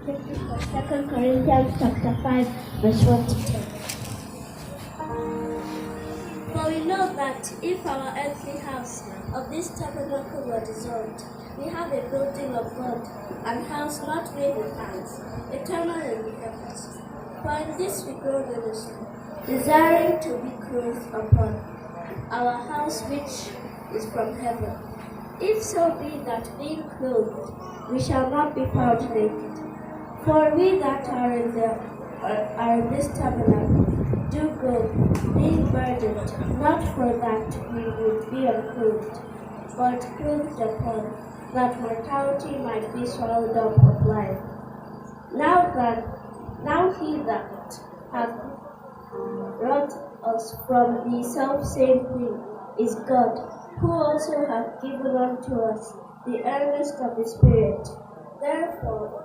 This is from 2 Corinthians chapter 5, verse 1 to 10. For we know that if our earthly house of this tabernacle were dissolved, we have a building of God, an house not made with hands, eternal in the heavens. For in this we grow earnestly, desiring to be clothed upon our house which is from heaven. If so be that being clothed, we shall not be found naked. For we that are in this tabernacle do go, being burdened, not for that we would be unclothed, but clothed upon, that mortality might be swallowed up of life. Now he that hath brought us from the selfsame thing is God, who also hath given unto us the earnest of the Spirit. Therefore,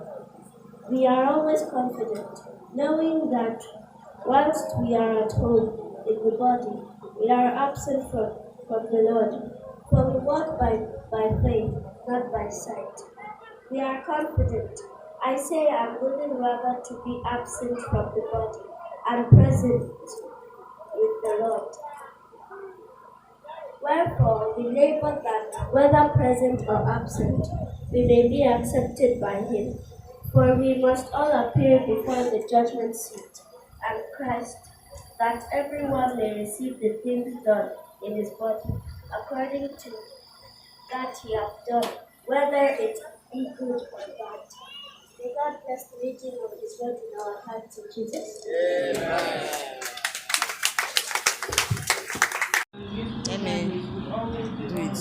we are always confident, knowing that whilst we are at home in the body, we are absent from the Lord. For we walk by faith, not by sight. We are confident. I say I am willing rather to be absent from the body and present with the Lord. Wherefore we labor that, whether present or absent, we may be accepted by him. For we must all appear before the judgment seat, and Christ, that everyone may receive the things done in his body, according to that he hath done, whether it be good or bad. May God bless the reading of his word in our hearts in Jesus' name. Amen. Do it.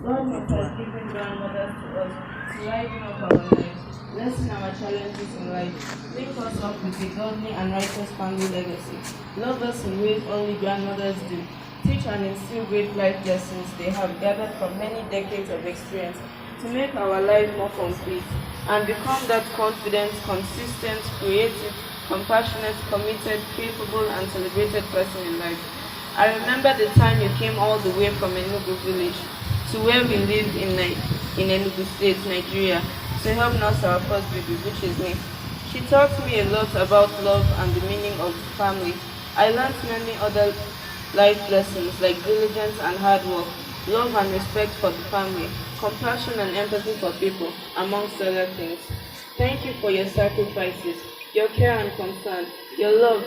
God has given grandmothers to us to lighten up our lives, lessen our challenges in life, link us up with a godly and righteous family legacy. Love us in ways only grandmothers do. Teach and instill great life lessons they have gathered from many decades of experience to make our lives more complete and become that confident, consistent, creative, compassionate, committed, capable, and celebrated person in life. I remember the time you came all the way from Enugu village to where we lived in Enugu State, Nigeria, to help nurse our first baby, which is me. She taught me a lot about love and the meaning of family. I learned many other life lessons like diligence and hard work, love and respect for the family, compassion and empathy for people, amongst other things. Thank you for your sacrifices, your care and concern, your love,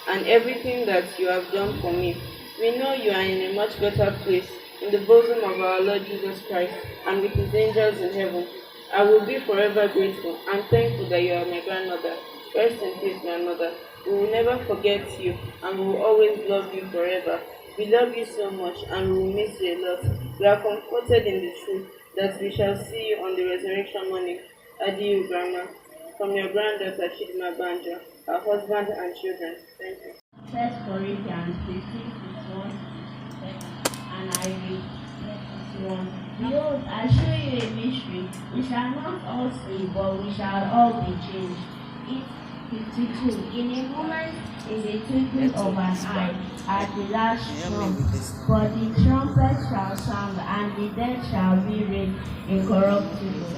and everything that you have done for me. We know you are in a much better place in the bosom of our Lord Jesus Christ and with his angels in heaven. I will be forever grateful and thankful that you are my grandmother. Rest in peace, grandmother. We will never forget you and we will always love you forever. We love you so much and we will miss you a lot. We are comforted in the truth that we shall see you on the resurrection morning. Adieu, Grandma. From your granddaughter, Chidima Banjo, her husband and children. Thank you. 1 Corinthians 15, verse 1, and I read, verse 1. Behold, I show you a mystery. We shall not all sleep, but we shall all be changed. 52. In a moment, in the twinkling of an eye, at the last trump, for the trumpet shall sound, and the dead shall be raised incorruptible,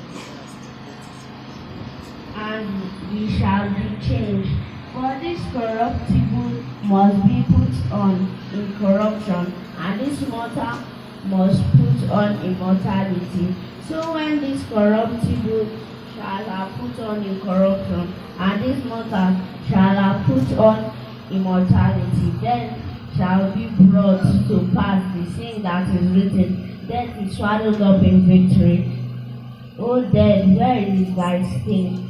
and we shall be changed. For this corruptible must be put on incorruption, and this mortal must put on immortality. So when this corruptible shall have put on incorruption, and this mortal shall have put on immortality, then shall be brought to pass the saying that is written, death is swallowed up in victory. O death, where is thy sting?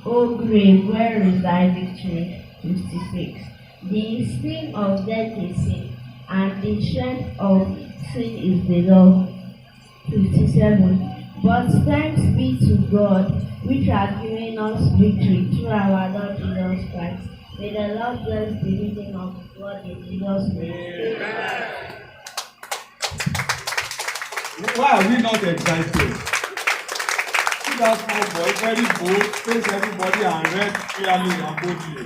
O grave, where is thy victory? 56. The sting of death is sin, and the strength of sin is the law. 57. But thanks be to God, which has given us victory through our Lord Jesus Christ. May the Lord bless the reading of his word in Jesus' name. Why are we not excited? See that small boy, very bold, face everybody and read clearly and boldly.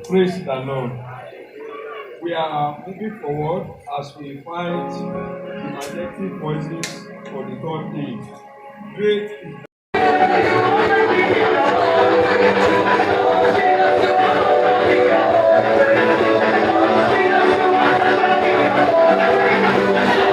Praise the Lord. We are moving forward as we fight the magnetic voices for the third day. Great. Thank you.